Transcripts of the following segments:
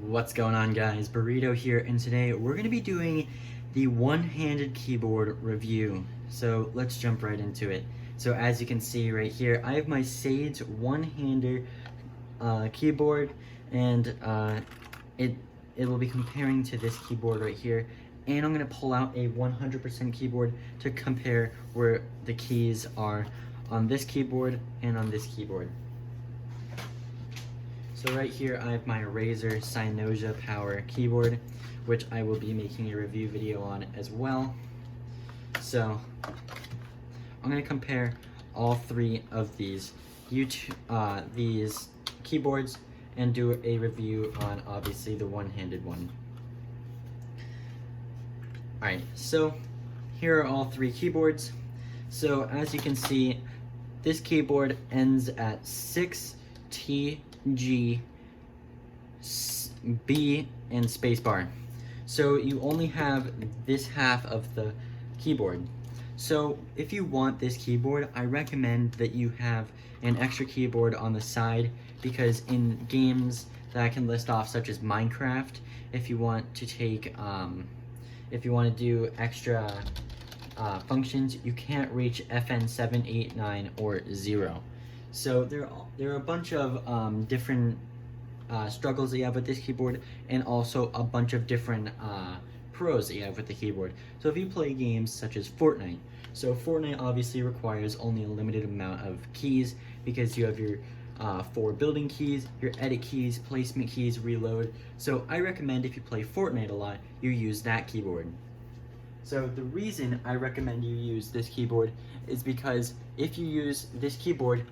What's going on, guys? Burrito here, and today we're going to be doing the one-handed keyboard review. So let's jump right into it. So as you can see right here, I have my Sage one-hander keyboard, and it will be comparing to this keyboard right here. And I'm going to pull out a 100% keyboard to compare where the keys are on this keyboard and on this keyboard. So right here I have my Razer Synology Power keyboard, which I will be making a review video on as well. So I'm going to compare all three of these keyboards and do a review on obviously the one-handed one. Alright, so here are all three keyboards. So as you can see, this keyboard ends at 6T G, B, and spacebar. So you only have this half of the keyboard. So if you want this keyboard, I recommend that you have an extra keyboard on the side, because in games that I can list off, such as Minecraft, if you want to take, if you want to do extra functions, you can't reach FN 7, 8, 9, or 0. So there are a bunch of different struggles that you have with this keyboard, and also a bunch of different pros that you have with the keyboard. So if you play games such as Fortnite, so Fortnite obviously requires only a limited amount of keys, because you have your 4 building keys, your edit keys, placement keys, reload. So I recommend if you play Fortnite a lot, you use that keyboard. So the reason I recommend you use this keyboard is because if you use this keyboard,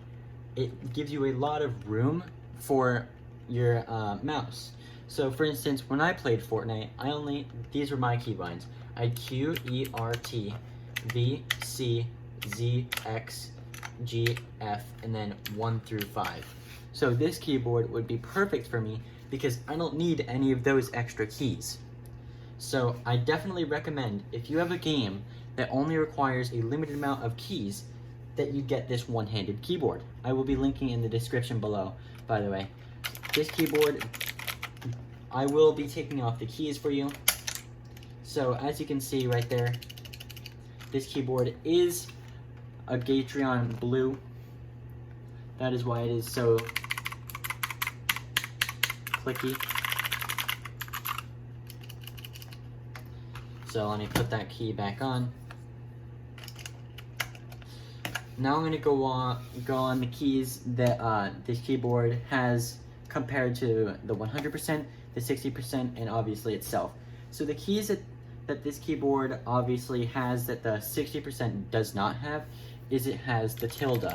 it gives you a lot of room for your mouse. So for instance, when I played Fortnite, these were my keybinds. I had Q, E, R, T, V, C, Z, X, G, F, and then 1 through 5. So this keyboard would be perfect for me because I don't need any of those extra keys. So I definitely recommend, if you have a game that only requires a limited amount of keys, that you get this one-handed keyboard. I will be linking in the description below, by the way. This keyboard, I will be taking off the keys for you. So as you can see right there, this keyboard is a Gatreon Blue. That is why it is so clicky. So let me put that key back on. Now I'm going to go on the keys that this keyboard has compared to the 100%, the 60%, and obviously itself. So the keys that this keyboard obviously has that the 60% does not have is it has the tilde.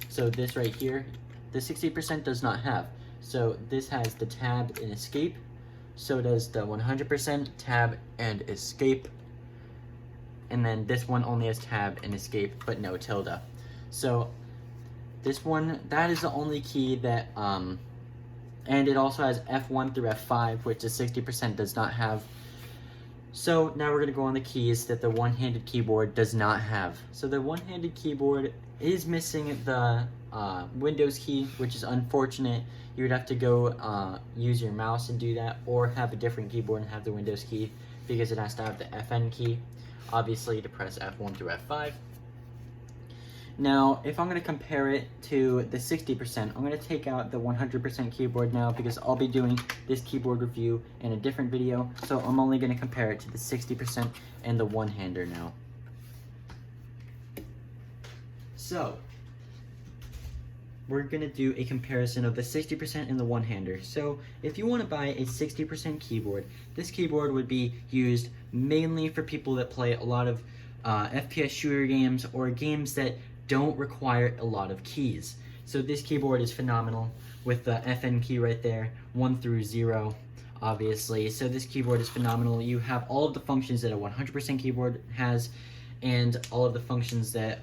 So this right here, the 60% does not have. So this has the tab and escape. So does the 100% tab and escape. And then this one only has tab and escape, but no tilde. So this one, that is the only key that, and it also has F1 through F5, which the 60% does not have. So now we're going to go on the keys that the one-handed keyboard does not have. So the one-handed keyboard is missing the Windows key, which is unfortunate. You would have to go use your mouse and do that, or have a different keyboard and have the Windows key, because it has to have the FN key, obviously, to press F1 through F5. Now, if I'm going to compare it to the 60%, I'm going to take out the 100% keyboard now, because I'll be doing this keyboard review in a different video, so I'm only going to compare it to the 60% and the one-hander now. So, we're going to do a comparison of the 60% and the one-hander. So, if you want to buy a 60% keyboard, this keyboard would be used mainly for people that play a lot of FPS shooter games, or games that don't require a lot of keys. So this keyboard is phenomenal with the FN key right there, 1 through 0, obviously. So this keyboard is phenomenal. You have all of the functions that a 100% keyboard has, and all of the functions that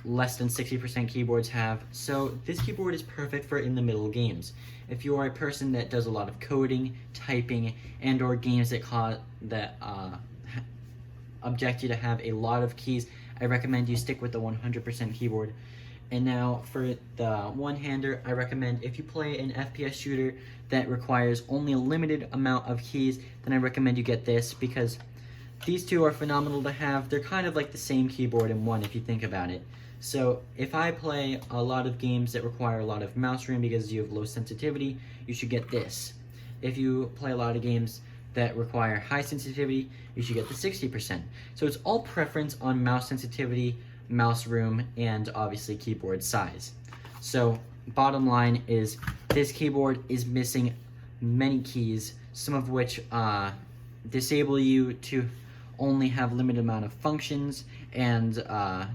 less than 60% keyboards have. So this keyboard is perfect for in the middle games. If you are a person that does a lot of coding, typing, and or games that object you to have a lot of keys, I recommend you stick with the 100% keyboard. And now for the one-hander, I recommend if you play an FPS shooter that requires only a limited amount of keys, then I recommend you get this, because these two are phenomenal to have. They're kind of like the same keyboard in one if you think about it. So if I play a lot of games that require a lot of mouse room because you have low sensitivity, you should get this. If you play a lot of games that require high sensitivity, you should get the 60%. So it's all preference on mouse sensitivity, mouse room, and obviously keyboard size. So bottom line is this keyboard is missing many keys, some of which disable you to only have limited amount of functions and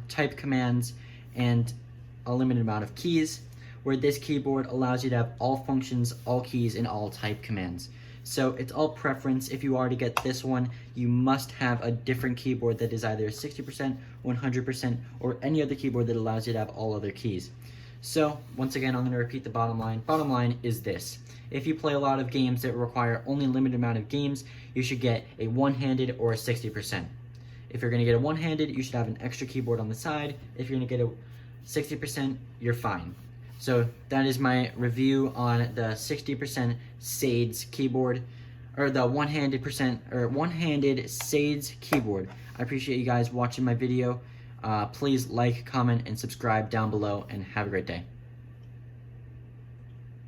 type commands and a limited amount of keys, where this keyboard allows you to have all functions, all keys, and all type commands. So it's all preference. If you are to get this one, you must have a different keyboard that is either 60%, 100%, or any other keyboard that allows you to have all other keys. So once again, I'm going to repeat the bottom line. Bottom line is this. If you play a lot of games that require only a limited amount of games, you should get a one-handed or a 60%. If you're going to get a one-handed, you should have an extra keyboard on the side. If you're going to get a 60%, you're fine. So that is my review on the 60% SAIDS keyboard, or the one-handed SAIDS keyboard. I appreciate you guys watching my video. Please like, comment, and subscribe down below, and have a great day.